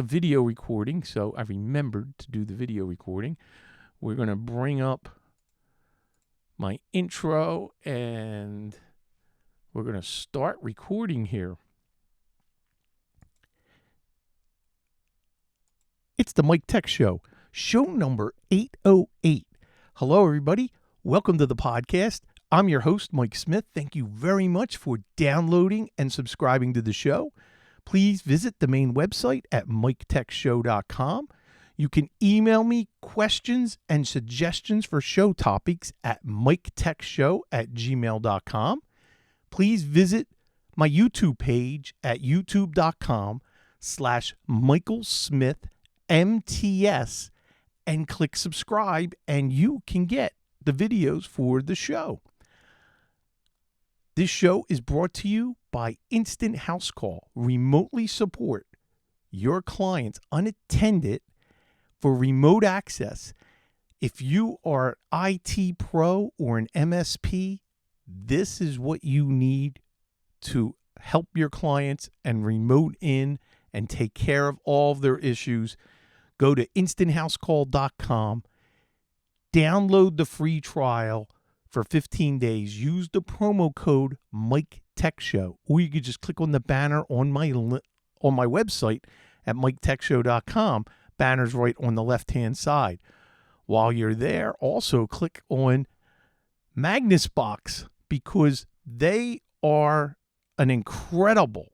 the video recording, so I remembered to do the video recording. We're going to bring up my intro, and we're going to start recording here. It's the Mike Tech Show, show number 808. Hello, everybody. Welcome to the podcast. I'm your host, Mike Smith. Thank you very much for downloading and subscribing to the show. Please visit the main website at miketechshow.com. You can email me questions and suggestions for show topics at miketechshow@gmail.com. Please visit my YouTube page at youtube.com/MichaelSmithMTS and click subscribe, and you can get the videos for the show. This show is brought to you by Instant House Call. Remotely support your clients unattended for remote access. If you are an IT pro or an MSP, this is what you need to help your clients and remote in and take care of all of their issues. Go to instanthouseCall.com, download the free trial for 15 days. Use the promo code MikeTechShow, or you could just click on the banner on my website at MikeTechShow.com. Banner's right on the left-hand side. While you're there, also click on MagnusBox, because they are an incredible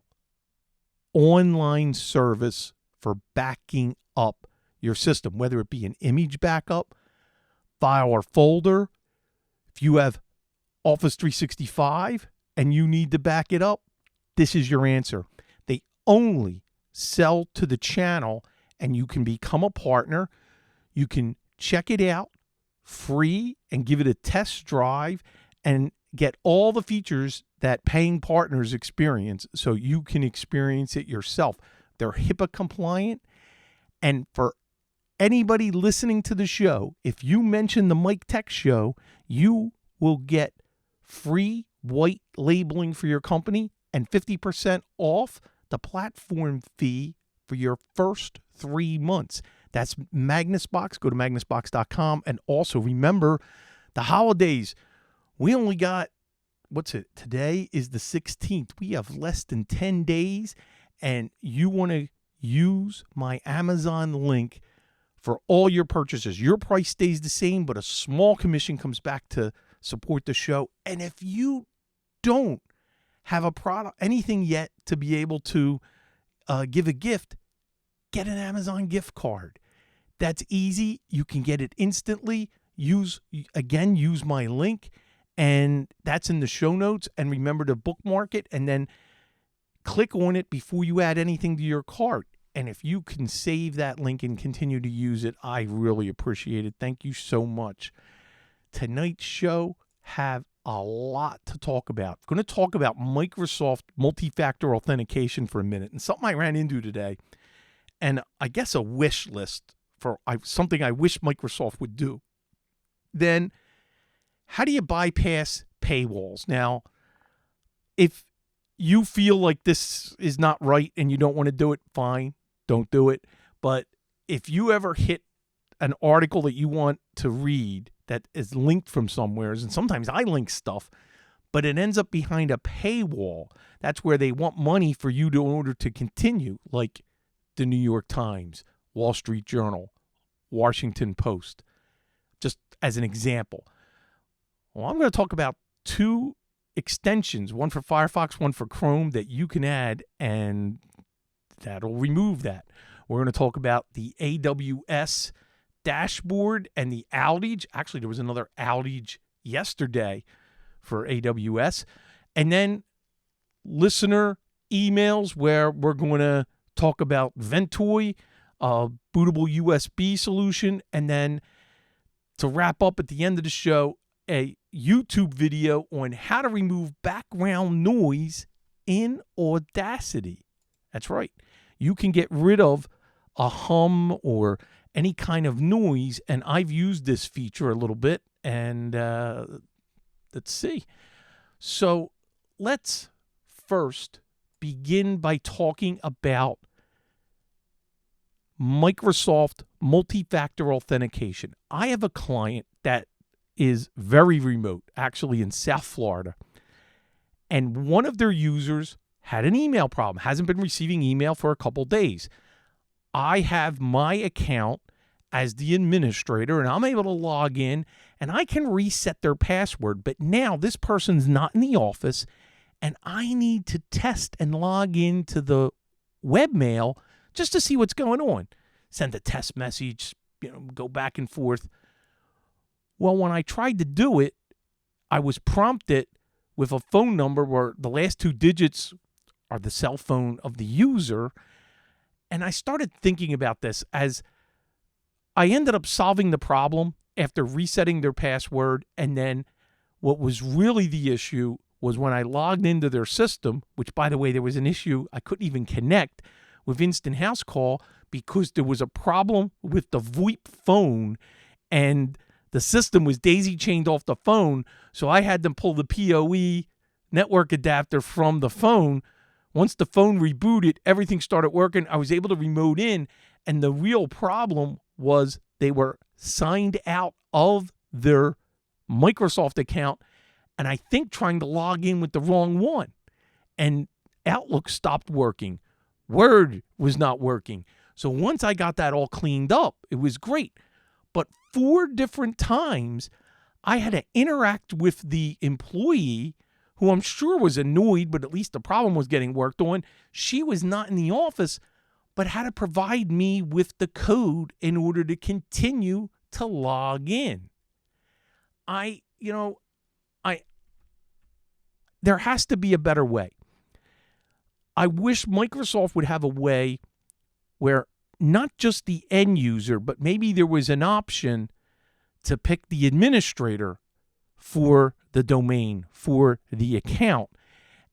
online service for backing up your system, whether it be an image backup, file or folder. If you have Office 365 and you need to back it up, this is your answer. They only sell to the channel, and you can become a partner. You can check it out free and give it a test drive and get all the features that paying partners experience, so you can experience it yourself. They're HIPAA compliant, and for anybody listening to the show, if you mention the Mike Tech Show, you will get free white labeling for your company and 50% off the platform fee for your first 3 months. That's MagnusBox. Go to magnusbox.com. And also remember, the holidays, we only got, today is the 16th. We have less than 10 days, and you want to use my Amazon link for all your purchases. Your price stays the same, but a small commission comes back to support the show. And if you don't have a product, anything yet to be able to give a gift, get an Amazon gift card. That's easy. You can get it instantly. Use my link, and that's in the show notes. And remember to bookmark it, and then click on it before you add anything to your cart. And if you can save that link and continue to use it, I really appreciate it. Thank you so much. Tonight's show have a lot to talk about. I'm going to talk about Microsoft multi-factor authentication for a minute, and something I ran into today, and I guess a wish list for something I wish Microsoft would do. Then, how do you bypass paywalls? Now, if you feel like this is not right and you don't want to do it, fine, don't do it. But if you ever hit an article that you want to read that is linked from somewhere, and sometimes I link stuff, but it ends up behind a paywall, that's where they want money for you in order to continue, like the New York Times, Wall Street Journal, Washington Post, just as an example. Well, I'm going to talk about 2 extensions, one for Firefox, one for Chrome, that you can add, and that'll remove that. We're going to talk about the AWS dashboard and the outage. Actually, there was another outage yesterday for AWS. And then listener emails, where we're going to talk about Ventoy, a bootable USB solution, and then to wrap up at the end of the show, a YouTube video on how to remove background noise in Audacity. That's right. You can get rid of a hum or any kind of noise, and I've used this feature a little bit, and let's see. So let's first begin by talking about Microsoft multi-factor authentication. I have a client that is very remote, actually in South Florida, and one of their users had an email problem, hasn't been receiving email for a couple days. I have my account as the administrator, and I'm able to log in, and I can reset their password. But now this person's not in the office, and I need to test and log into the webmail just to see what's going on. Send a test message, go back and forth. Well, when I tried to do it, I was prompted with a phone number where the last 2 digits are the cell phone of the user. And I started thinking about this as I ended up solving the problem after resetting their password. And then what was really the issue was when I logged into their system, which, by the way, there was an issue. I couldn't even connect with Instant House Call because there was a problem with the VoIP phone and the system was daisy-chained off the phone. So I had them pull the PoE network adapter from the phone. Once the phone rebooted, everything started working. I was able to remote in, and the real problem was they were signed out of their Microsoft account, and I think trying to log in with the wrong one. And Outlook stopped working. Word was not working. So once I got that all cleaned up, it was great. But 4 different times, I had to interact with the employee, who I'm sure was annoyed, but at least the problem was getting worked on. She was not in the office, but had to provide me with the code in order to continue to log in. There has to be a better way. I wish Microsoft would have a way where not just the end user, but maybe there was an option to pick the administrator for the domain, for the account.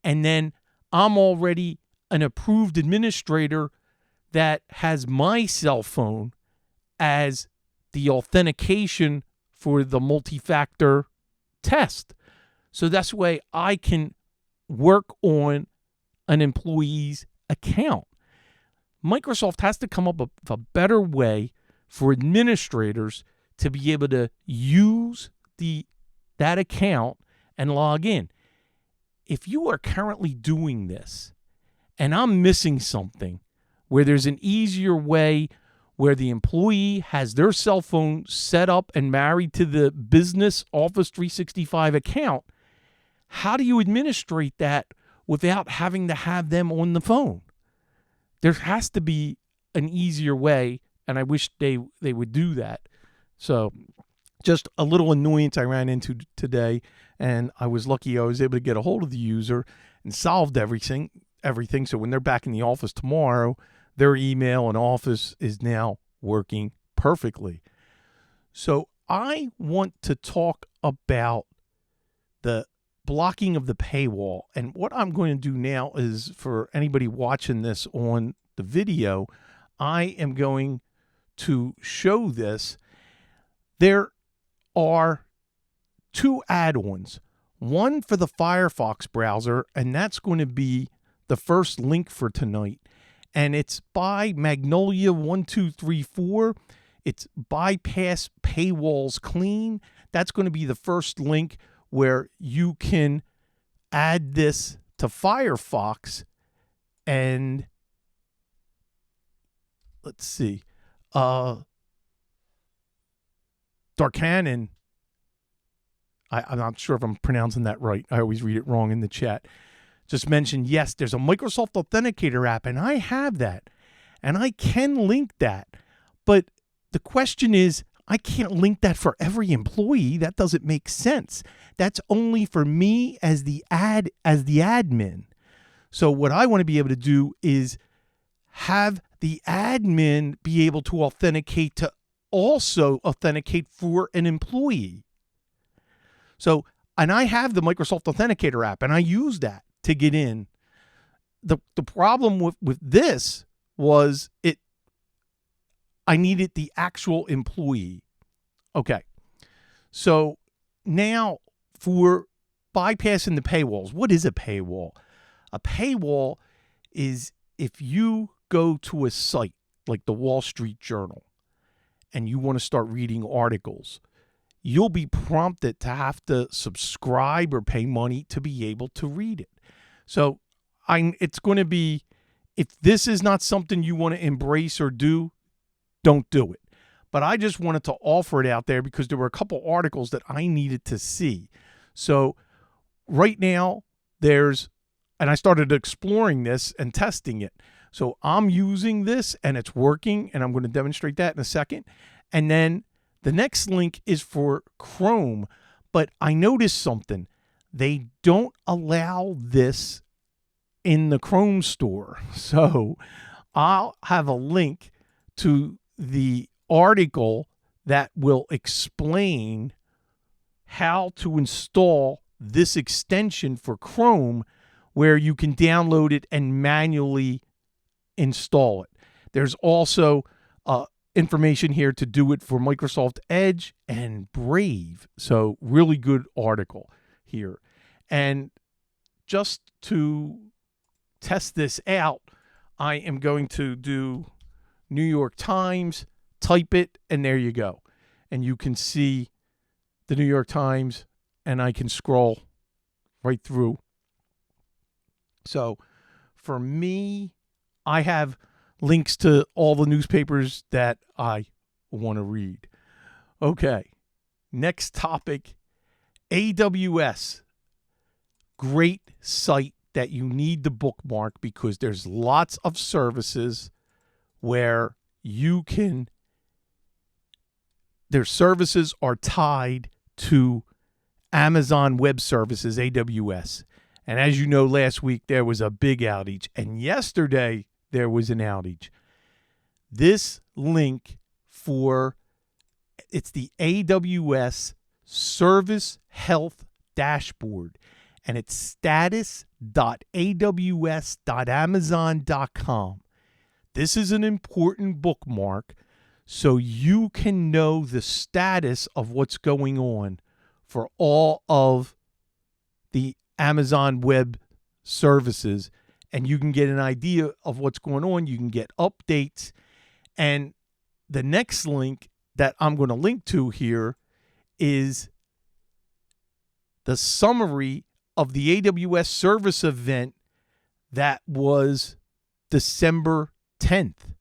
And then I'm already an approved administrator that has my cell phone as the authentication for the multi-factor test. So that's the way I can work on an employee's account. Microsoft has to come up with a better way for administrators to be able to use that account and log in. If you are currently doing this and I'm missing something where there's an easier way where the employee has their cell phone set up and married to the business Office 365 account, how do you administrate that without having to have them on the phone? There has to be an easier way, and I wish they would do that. So just a little annoyance I ran into today, and I was lucky I was able to get a hold of the user and solved everything. So when they're back in the office tomorrow, their email and office is now working perfectly. So I want to talk about the blocking of the paywall. And what I'm going to do now is, for anybody watching this on the video, I am going to show this. There are 2 add-ons. One for the Firefox browser, and that's going to be the first link for tonight. And it's by Magnolia1234. It's Bypass Paywalls Clean. That's going to be the first link where you can add this to Firefox. And let's see. Darkanen, I'm not sure if I'm pronouncing that right. I always read it wrong in the chat. Just mentioned, yes, there's a Microsoft Authenticator app, and I have that. And I can link that. But the question is, I can't link that for every employee. That doesn't make sense. That's only for me as the admin. So what I want to be able to do is have the admin be able to authenticate to also authenticate for an employee. So, and I have the Microsoft Authenticator app, and I use that to get in. The problem with this was I needed the actual employee. Okay. So now for bypassing the paywalls, what is a paywall? A paywall is if you go to a site like the Wall Street Journal, and you want to start reading articles, you'll be prompted to have to subscribe or pay money to be able to read it. So it's going to be, if this is not something you want to embrace or do, don't do it. But I just wanted to offer it out there because there were a couple articles that I needed to see. So right now and I started exploring this and testing it. So I'm using this and it's working, and I'm going to demonstrate that in a second. And then the next link is for Chrome, but I noticed something. They don't allow this in the Chrome store. So I'll have a link to the article that will explain how to install this extension for Chrome, where you can download it and manually install it. There's also information here to do it for Microsoft Edge and Brave. So really good article here. And just to test this out, I am going to do New York Times, type it, and there you go. And you can see the New York Times, and I can scroll right through. So for me, I have links to all the newspapers that I want to read. Okay, next topic, AWS. Great site that you need to bookmark because there's lots of services where their services are tied to Amazon Web Services, AWS. And as you know, last week there was a big outage, and yesterday there was an outage. This link it's the AWS Service Health Dashboard, and it's status.aws.amazon.com. This is an important bookmark so you can know the status of what's going on for all of the Amazon Web Services, and you can get an idea of what's going on. You can get updates. And the next link that I'm going to link to here is the summary of the AWS service event that was December 10th.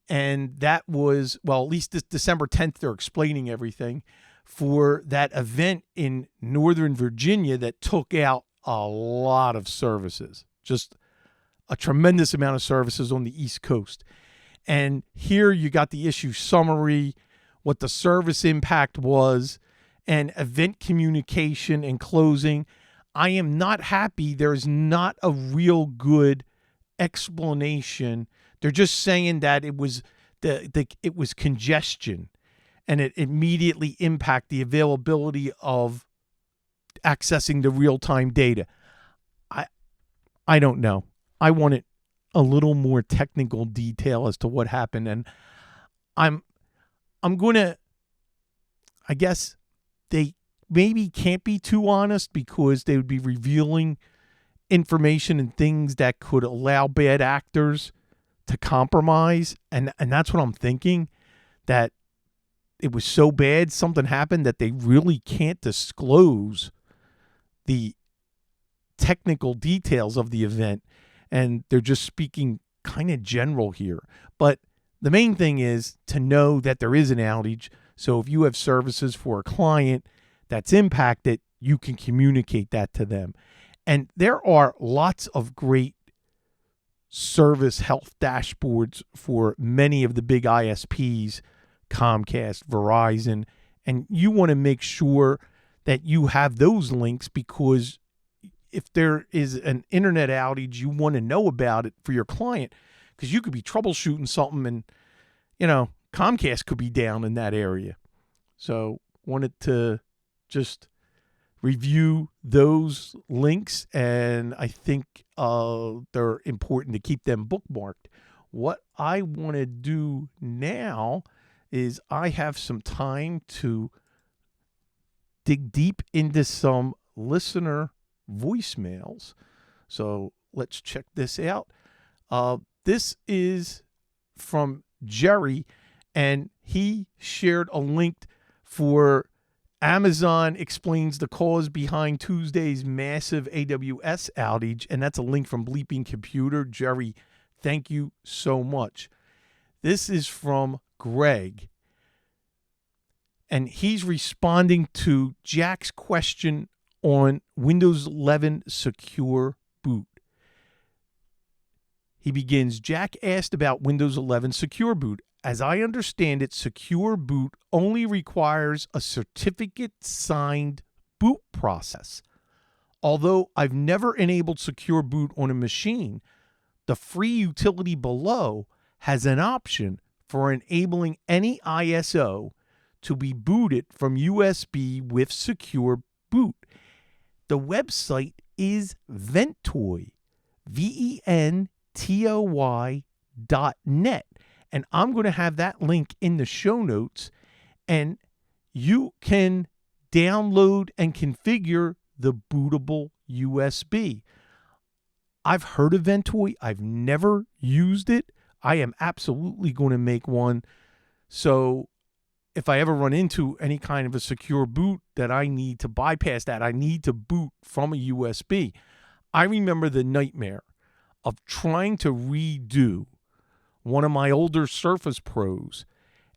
And that was, well, at least this December 10th, they're explaining everything for that event in Northern Virginia that took out a lot of services, just a tremendous amount of services on the East Coast. And here you got the issue summary, what the service impact was, and event communication and closing. I am not happy. There's not a real good explanation. They're just saying that it was it was congestion, and it immediately impacted the availability of accessing the real-time data. I don't know. I wanted a little more technical detail as to what happened, and I'm going to, I guess they maybe can't be too honest because they would be revealing information and things that could allow bad actors to compromise, and that's what I'm thinking, that it was so bad, something happened that they really can't disclose the technical details of the event, and they're just speaking kind of general here. But the main thing is to know that there is an outage, so if you have services for a client that's impacted, you can communicate that to them. And there are lots of great service health dashboards for many of the big ISPs, Comcast, Verizon, and you want to make sure that you have those links, because if there is an internet outage, you want to know about it for your client, because you could be troubleshooting something and, Comcast could be down in that area. So wanted to just review those links, and I think they're important to keep them bookmarked. What I want to do now is I have some time to dig deep into some listener voicemails. So let's check this out. This is from Jerry, and he shared a link for Amazon explains the cause behind Tuesday's massive AWS outage, and that's a link from Bleeping Computer. Jerry, thank you so much. This is from Greg, and he's responding to Jack's question on Windows 11 Secure Boot. He begins, Jack asked about Windows 11 Secure Boot. As I understand it, Secure Boot only requires a certificate-signed boot process. Although I've never enabled Secure Boot on a machine, the free utility below has an option for enabling any ISO to be booted from USB with Secure Boot. The website is Ventoy, VENTOY.net. And I'm going to have that link in the show notes, and you can download and configure the bootable USB. I've heard of Ventoy. I've never used it. I am absolutely going to make one. So if I ever run into any kind of a secure boot that I need to bypass that, I need to boot from a USB. I remember the nightmare of trying to redo one of my older Surface Pros,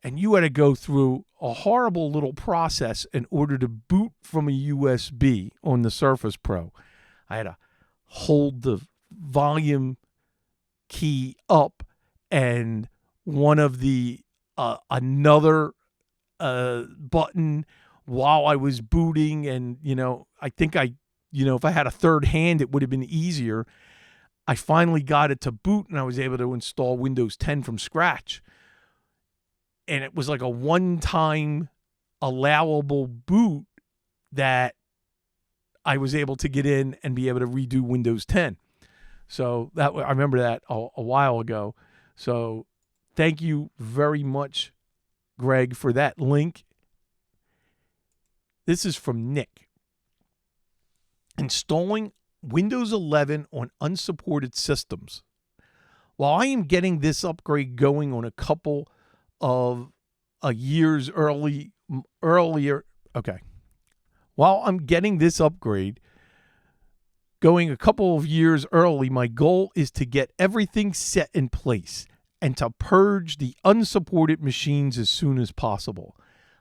and you had to go through a horrible little process in order to boot from a USB on the Surface Pro. I had to hold the volume key up and one of the another button while I was booting, and I think if I had a third hand, it would have been easier. I finally got it to boot, and I was able to install Windows 10 from scratch. And it was like a one-time allowable boot that I was able to get in and be able to redo Windows 10. So I remember that a while ago. So thank you very much, Greg, for that link. This is from Nick. Installing Windows 11 on unsupported systems. While I am getting this upgrade going on a couple of years earlier, while I'm getting this upgrade going a couple of years early, my goal is to get everything set in place and to purge the unsupported machines as soon as possible.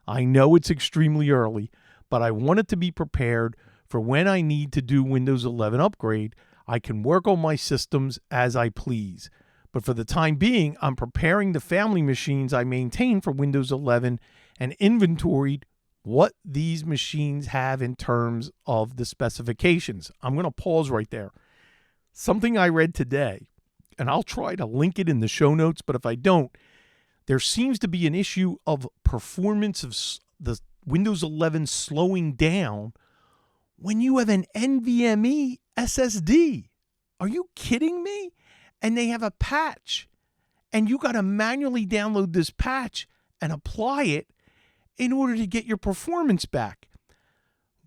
I know it's extremely early, but I wanted to be prepared for when I need to do Windows 11 upgrade. I can work on my systems as I please. But for the time being, I'm preparing the family machines I maintain for Windows 11 and inventoried what these machines have in terms of the specifications. I'm going to pause right there. Something I read today, and I'll try to link it in the show notes, but if I don't, there seems to be an issue of performance of the Windows 11 slowing down when you have an NVMe SSD. Are you kidding me? And they have a patch, and you got to manually download this patch and apply it in order to get your performance back.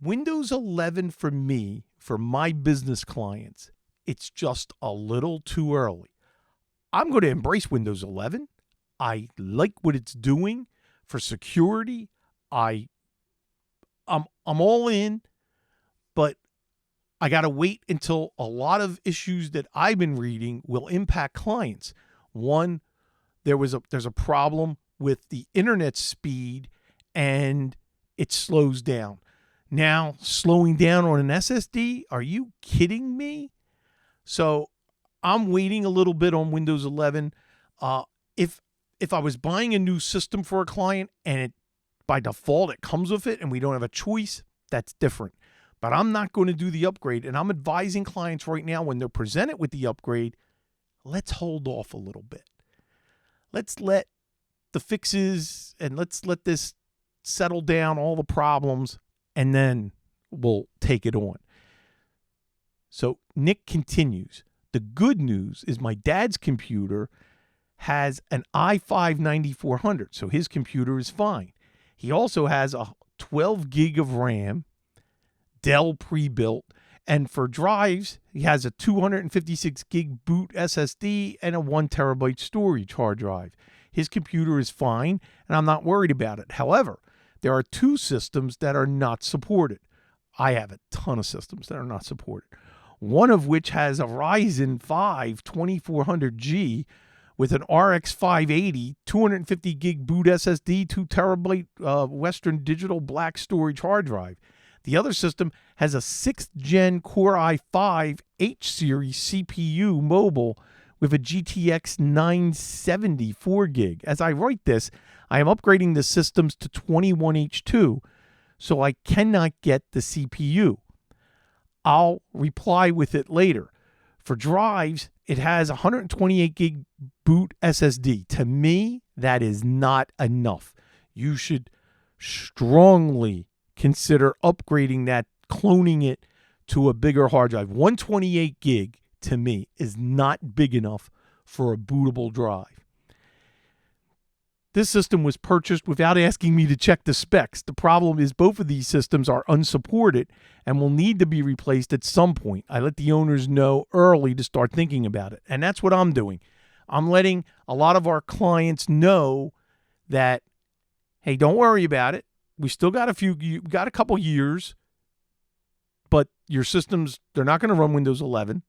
Windows 11 for me, for my business clients, it's just a little too early. I'm going to embrace Windows 11. I like what it's doing for security. I'm all in. But I got to wait until a lot of issues that I've been reading will impact clients. One, there's a problem with the internet speed and it slows down. Now, slowing down on an SSD? Are you kidding me? So I'm waiting a little bit on Windows 11. If I was buying a new system for a client and by default it comes with it and we don't have a choice, that's different. But I'm not going to do the upgrade, and I'm advising clients right now when they're presented with the upgrade, let's hold off a little bit. Let's let the fixes and let's let this settle down, all the problems, and then we'll take it on. So Nick continues. The good news is my dad's computer has an i5-9400, so his computer is fine. He also has a 12 gig of RAM, Dell pre-built, And for drives, he has a 256 gig boot SSD and a 1 terabyte storage hard drive. His computer is fine, and I'm not worried about it. However, there are 2 systems that are not supported. I have a ton of systems that are not supported. One of which has a Ryzen 5 2400G with an RX 580, 250 gig boot SSD, 2 terabyte Western Digital black storage hard drive. The other system has a 6th gen Core i5 H series CPU mobile with a GTX 970 4 gig. As I write this, I am upgrading the systems to 21H2, so I cannot get the CPU. I'll reply with it later. For drives, it has 128 gig boot SSD. To me, that is not enough. You should strongly consider upgrading that, cloning it to a bigger hard drive. 128 gig, to me, is not big enough for a bootable drive. This system was purchased without asking me to check the specs. The problem is both of these systems are unsupported and will need to be replaced at some point. I let the owners know early to start thinking about it. And that's what I'm doing. I'm letting a lot of our clients know that, hey, don't worry about it. We still got a couple years, but your systems, they're not going to run Windows 11.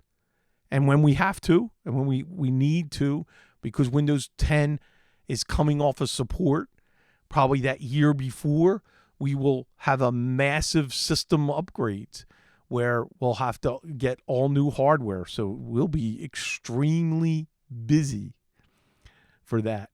And when we have to, and when we need to, because Windows 10 is coming off of support, probably that year before, we will have a massive system upgrades where we'll have to get all new hardware. So we'll be extremely busy for that.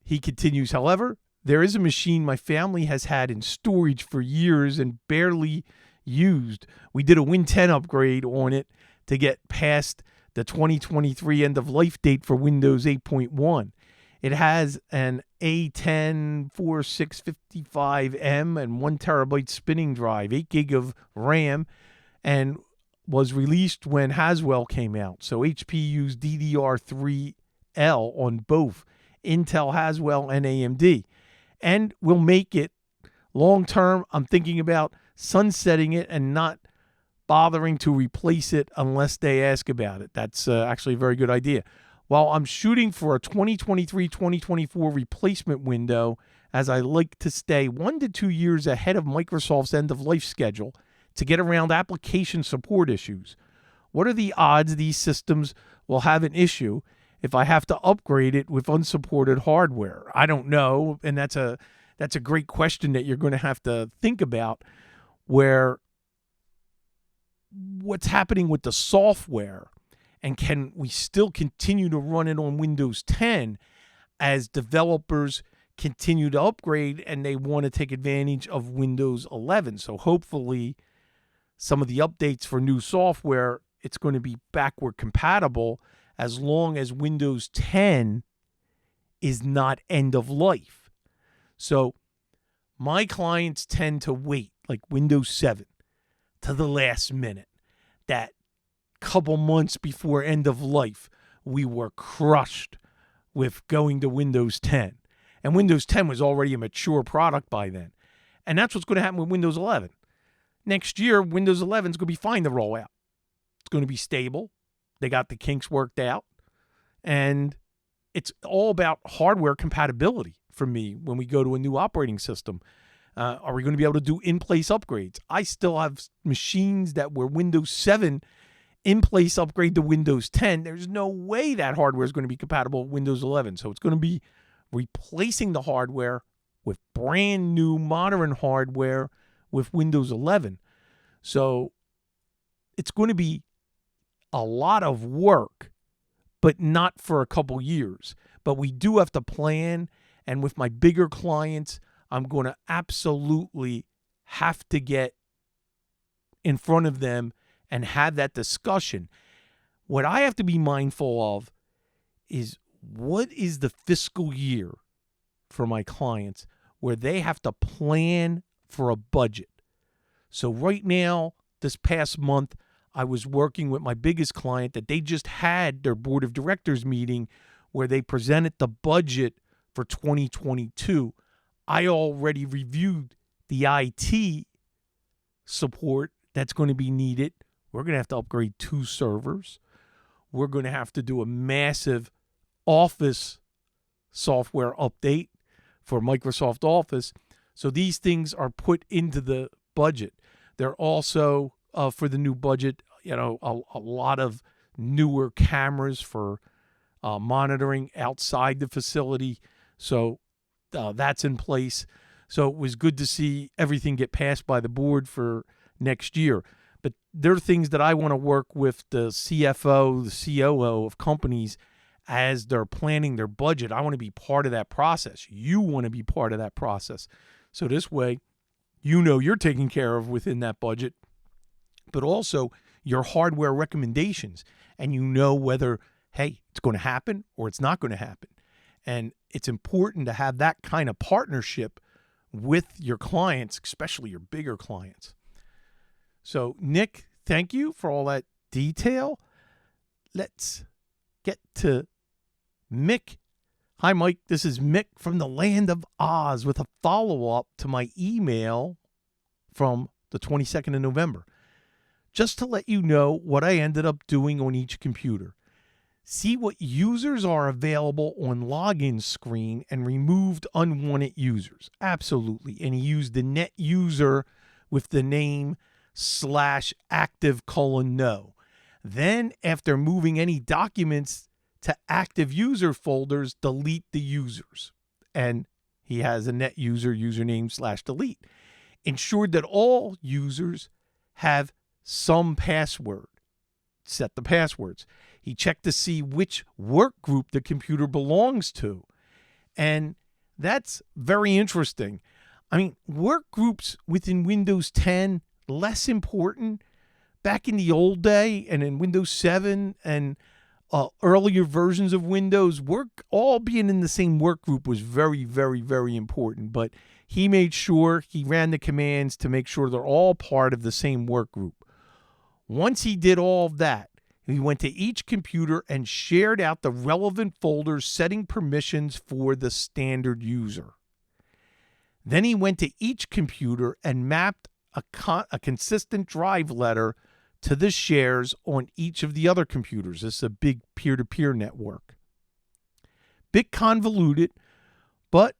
He continues, however, there is a machine my family has had in storage for years and barely used. We did a Win 10 upgrade on it to get past the 2023 end of life date for Windows 8.1. It has an A10 4655M and 1 terabyte spinning drive, 8 gig of RAM, and was released when Haswell came out. So HP used DDR3L on both Intel, Haswell, and AMD. And we'll make it long term. I'm thinking about sunsetting it and not bothering to replace it unless they ask about it. That's actually a very good idea. While I'm shooting for a 2023-2024 replacement window, as I like to stay 1 to 2 years ahead of Microsoft's end-of-life schedule to get around application support issues. What are the odds these systems will have an issue if I have to upgrade it with unsupported hardware? I don't know, and that's a great question that you're going to have to think about, where what's happening with the software, and can we still continue to run it on Windows 10 as developers continue to upgrade and they want to take advantage of Windows 11? So hopefully some of the updates for new software, it's going to be backward compatible as long as Windows 10 is not end of life. So my clients tend to wait, like Windows 7, to the last minute. That couple months before end of life, we were crushed with going to Windows 10. And Windows 10 was already a mature product by then. And that's what's going to happen with Windows 11. Next year, Windows 11 is going to be fine to roll out. It's going to be stable. They got the kinks worked out. And it's all about hardware compatibility for me when we go to a new operating system. Are we going to be able to do in-place upgrades? I still have machines that were Windows 7 in-place upgrade to Windows 10. There's no way that hardware is going to be compatible with Windows 11. So it's going to be replacing the hardware with brand new modern hardware with Windows 11. So it's going to be a lot of work, but not for a couple years. But we do have to plan, and with my bigger clients, I'm going to absolutely have to get in front of them and have that discussion. What I have to be mindful of is, what is the fiscal year for my clients where they have to plan for a budget? So right now, this past month, I was working with my biggest client that they just had their board of directors meeting where they presented the budget for 2022. I already reviewed the IT support that's going to be needed. We're going to have to upgrade 2 servers. We're going to have to do a massive Office software update for Microsoft Office. So these things are put into the budget. They're also, for the new budget, a lot of newer cameras for monitoring outside the facility. So that's in place. So it was good to see everything get passed by the board for next year. But there are things that I want to work with the CFO, the COO of companies as they're planning their budget. I want to be part of that process. You want to be part of that process. So this way, you're taken care of within that budget, but also your hardware recommendations. And you know whether, hey, it's going to happen or it's not going to happen. And it's important to have that kind of partnership with your clients, especially your bigger clients. So, Nick, thank you for all that detail. Let's get to Mick. Hi, Mike. This is Mick from the Land of Oz with a follow-up to my email from the 22nd of November. Just to let you know what I ended up doing on each computer. See what users are available on login screen and removed unwanted users. Absolutely. And he used the net user with the name /active:no. Then after moving any documents to active user folders, delete the users. And he has a net user username /delete. Ensured that all users have some password. Set the passwords. He checked to see which work group the computer belongs to. And that's very interesting. I mean, work groups within Windows 10, less important. Back in the old day and in Windows 7 and earlier versions of Windows, all being in the same work group was very, very, very important. But he made sure he ran the commands to make sure they're all part of the same work group. Once he did all of that, he went to each computer and shared out the relevant folders, setting permissions for the standard user. Then he went to each computer and mapped a consistent drive letter to the shares on each of the other computers. This is a big peer-to-peer network. Bit convoluted, but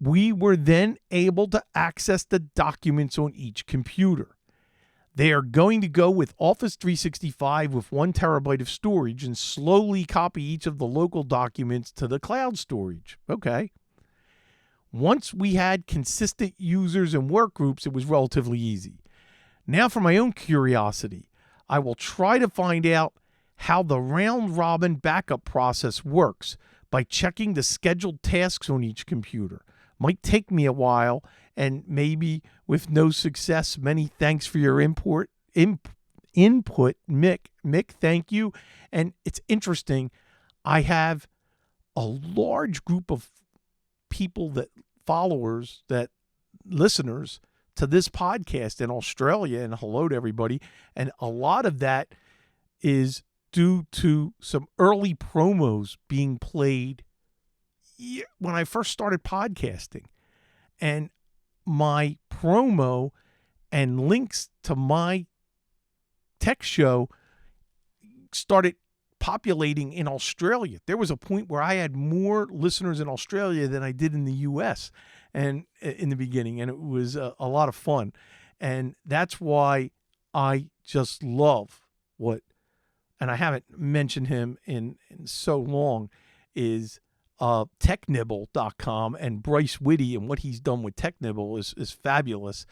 we were then able to access the documents on each computer. They are going to go with Office 365 with 1 terabyte of storage and slowly copy each of the local documents to the cloud storage. Okay. Once we had consistent users and work groups, it was relatively easy. Now for my own curiosity, I will try to find out how the round-robin backup process works by checking the scheduled tasks on each computer. Might take me a while, and maybe with no success. Many thanks for your input, Mick. Mick, thank you. And it's interesting. I have a large group of listeners to this podcast in Australia, and hello to everybody. And a lot of that is due to some early promos being played when I first started podcasting. And my promo and links to my tech show started populating in Australia. There was a point where I had more listeners in Australia than I did in the US and in the beginning, and it was a lot of fun. And that's why I just love and I haven't mentioned him in so long, is technibble.com, and Bryce Whitty and what he's done with Technibble is fabulous.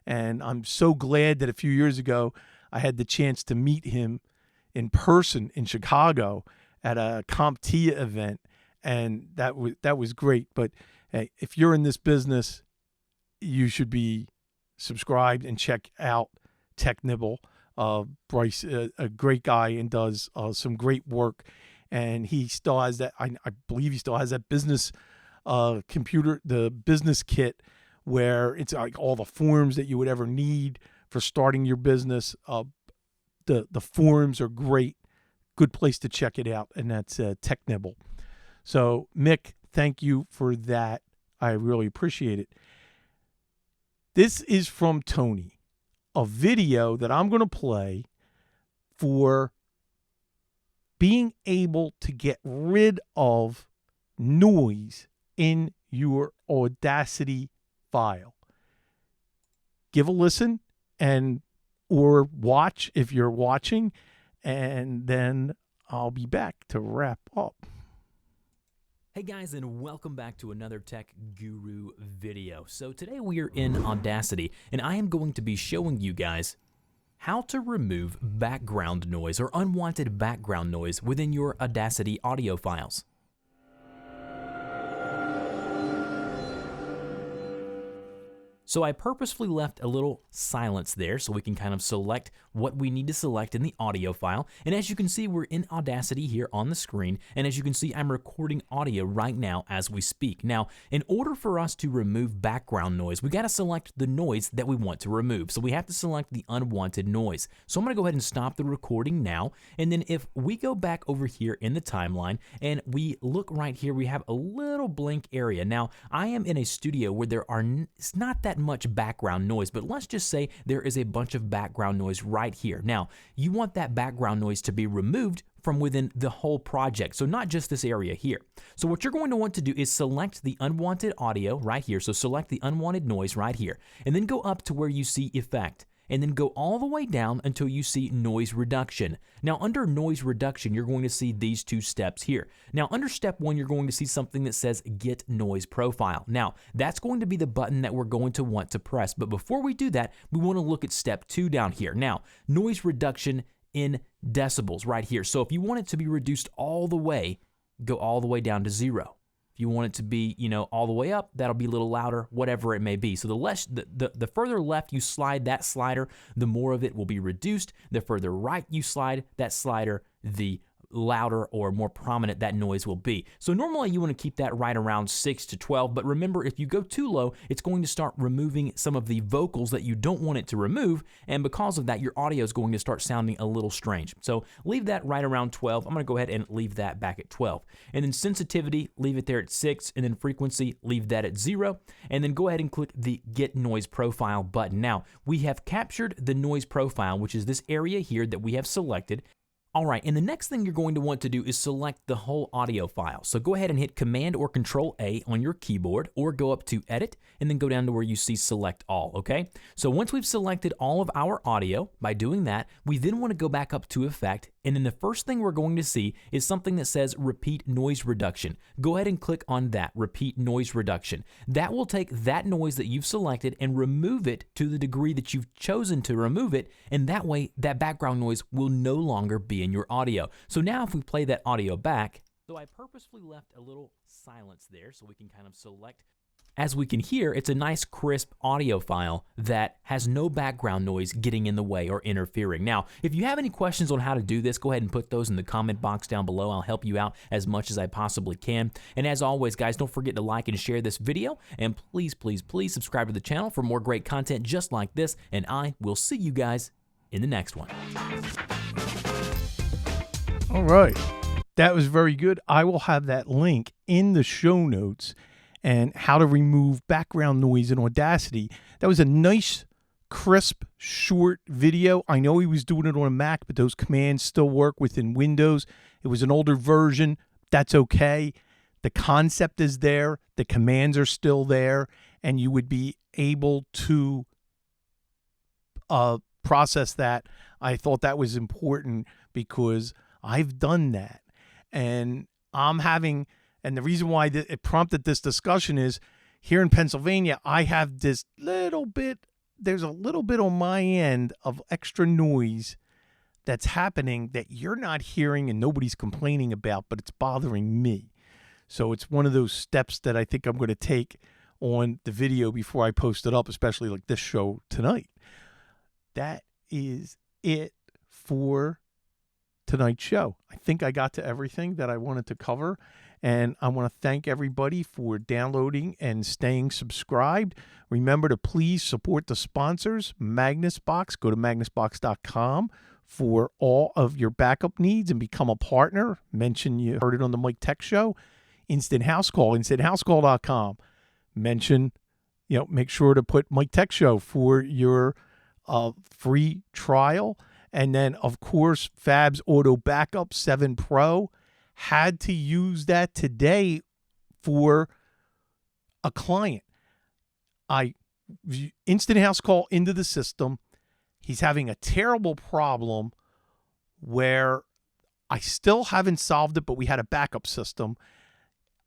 And I'm so glad that a few years ago I had the chance to meet him in person in Chicago at a CompTIA event, and that was great. But hey, if you're in this business, you should be subscribed and check out Technibble. Bryce, a great guy, and does some great work. And he still has that, I believe he still has that business computer, the business kit, where it's like all the forms that you would ever need for starting your business. The forums are great. Good place to check it out. And that's Technibble. So, Mick, thank you for that. I really appreciate it. This is from Tony. a video that I'm going to play for being able to get rid of noise in your Audacity file. Give a listen and or watch if you're watching, and then I'll be back to wrap up. Hey guys, and welcome back to another Tech Guru video. So today we are in Audacity, and I am going to be showing you guys how to remove background noise or unwanted background noise within your Audacity audio files. So I purposefully left a little silence there so we can kind of select what we need to select in the audio file. And as you can see, we're in Audacity here on the screen. And as you can see, I'm recording audio right now as we speak. Now, in order for us to remove background noise, we got to select the noise that we want to remove. So we have to select the unwanted noise. So I'm going to go ahead and stop the recording now. And then if we go back over here in the timeline and we look right here, we have a little blank area. Now, I am in a studio where there are it's not that much background noise, but let's just say there is a bunch of background noise right here. Now, you want that background noise to be removed from within the whole project, so not just this area here. So what you're going to want to do is select the unwanted audio right here. So select the unwanted noise right here, and then go up to where you see Effect, and then go all the way down until you see Noise Reduction. Now, under Noise Reduction, you're going to see these two steps here. Now, under Step 1, you're going to see something that says Get Noise Profile. Now, that's going to be the button that we're going to want to press. But before we do that, we want to look at Step 2 down here. Now, Noise Reduction in decibels right here. So if you want it to be reduced all the way, go all the way down to 0. If you want it to be, all the way up, that'll be a little louder, whatever it may be. So the further left you slide that slider, the more of it will be reduced. The further right you slide that slider, the louder or more prominent that noise will be. So normally you want to keep that right around 6 to 12, but remember, if you go too low, it's going to start removing some of the vocals that you don't want it to remove, and because of that, your audio is going to start sounding a little strange. So leave that right around 12. I'm going to go ahead and leave that back at 12. And then sensitivity, leave it there at 6, and then frequency, leave that at 0, and then go ahead and click the Get Noise Profile button. Now, we have captured the noise profile, which is this area here that we have selected. All right, and the next thing you're going to want to do is select the whole audio file. So go ahead and hit Command or Control A on your keyboard, or go up to Edit and then go down to where you see Select All, okay? So once we've selected all of our audio, by doing that, we then want to go back up to Effect, and then the first thing we're going to see is something that says Repeat Noise Reduction. Go ahead and click on that, Repeat Noise Reduction. That will take that noise that you've selected and remove it to the degree that you've chosen to remove it, and that way that background noise will no longer be in your audio. So now if we play that audio back, so I purposefully left a little silence there so we can kind of select. As we can hear, it's a nice crisp audio file that has no background noise getting in the way or interfering. Now, if you have any questions on how to do this, go ahead and put those in the comment box down below. I'll help you out as much as I possibly can. And as always, guys, don't forget to like and share this video. And please, please, please subscribe to the channel for more great content just like this. And I will see you guys in the next one. All right. That was very good. I will have that link in the show notes, and how to remove background noise in Audacity. That was a nice, crisp, short video. I know he was doing it on a Mac, but those commands still work within Windows. It was an older version. That's okay. The concept is there. The commands are still there, and you would be able to process that. I thought that was important because I've done that, and and the reason why it prompted this discussion is here in Pennsylvania, I have this little bit, there's a little bit on my end of extra noise that's happening that you're not hearing and nobody's complaining about, but it's bothering me. So it's one of those steps that I think I'm going to take on the video before I post it up, especially like this show tonight. That is it for tonight's show. I think I got to everything that I wanted to cover, and I want to thank everybody for downloading and staying subscribed. Remember to please support the sponsors, MagnusBox. Go to magnusbox.com for all of your backup needs and become a partner. Mention you heard it on the Mike Tech Show. Instant House Call, instanthouseCall.com. Mention, make sure to put Mike Tech Show for your free trial. And then, of course, Fab's Auto Backup 7 Pro. Had to use that today for a client. I instant house call into the system. He's having a terrible problem where I still haven't solved it, but we had a backup system.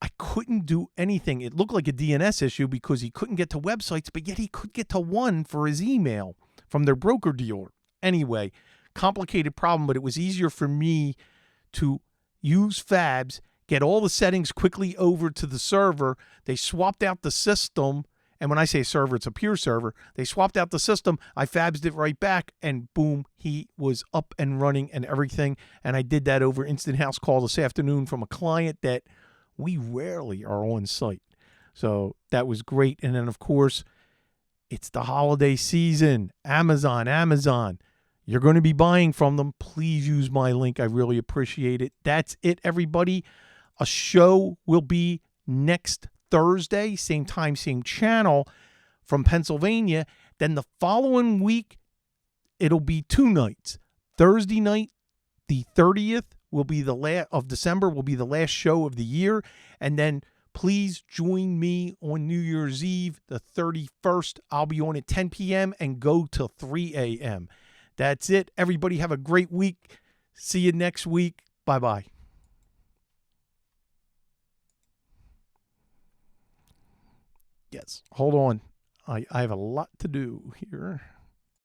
I couldn't do anything. It looked like a DNS issue because he couldn't get to websites, but yet he could get to one for his email from their broker dealer. Anyway, complicated problem, but it was easier for me to use Fabs, get all the settings quickly over to the server. They swapped out the system. And when I say server, it's a pure server. They swapped out the system. I Fabsed it right back, and boom, he was up and running and everything. And I did that over Instant House Call this afternoon from a client that we rarely are on site. So that was great. And then, of course, it's the holiday season. Amazon. You're going to be buying from them. Please use my link. I really appreciate it. That's it, everybody. A show will be next Thursday, same time, same channel from Pennsylvania. Then the following week, it'll be 2 nights. Thursday night, the 30th, will be the last of December, will be the last show of the year. And then please join me on New Year's Eve, the 31st. I'll be on at 10 p.m. and go till 3 a.m. That's it. Everybody have a great week. See you next week. Bye-bye. Yes, hold on. I have a lot to do here.